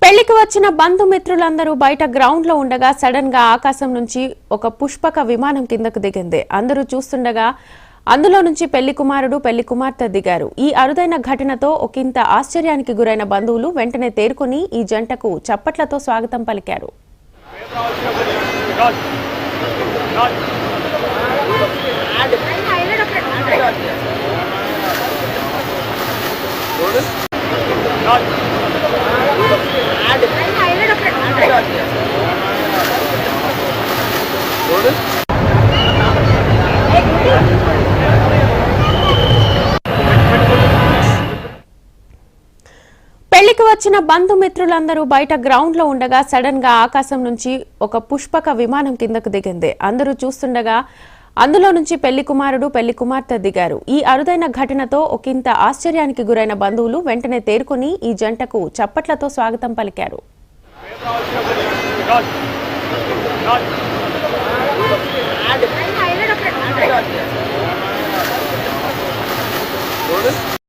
పెళ్లికి వచ్చిన బంధుమిత్రులందరూ బయట గ్రౌండ్ లో ఉండగా సడన్ గా ఆకాశం నుంచి ఒక పుష్పక విమానం కిందకు దిగింది. అందరూ చూస్తుండగా అందులో నుంచి పెళ్లి కుమారుడు పెళ్లి కుమార్తె దిగారు. ఈ అరుదైన ఘటనతో ఒకంత ఆశ్చర్యానికి గురైన బంధువులు వెంటనే తేరుకుని ఈ జంటకు చప్పట్లతో స్వాగతం పలికారు. పెళ్లికి వచ్చిన బంధుమిత్రులందరూ బయట గ్రౌండ్ లో ఉండగా సడన్ గా ఆకాశం నుంచి ఒక పుష్పక విమానం కిందకు దిగింది. అందరూ చూస్తుండగా అందులో నుంచి పెళ్లి కుమారుడు పెళ్లి కుమార్తె దిగారు. ఈ అరుదైన ఘటనతో ఒకంత ఆశ్చర్యానికి గురైన బంధువులు వెంటనే తేరుకుని ఈ జంటకు చప్పట్లతో స్వాగతం పలికారు.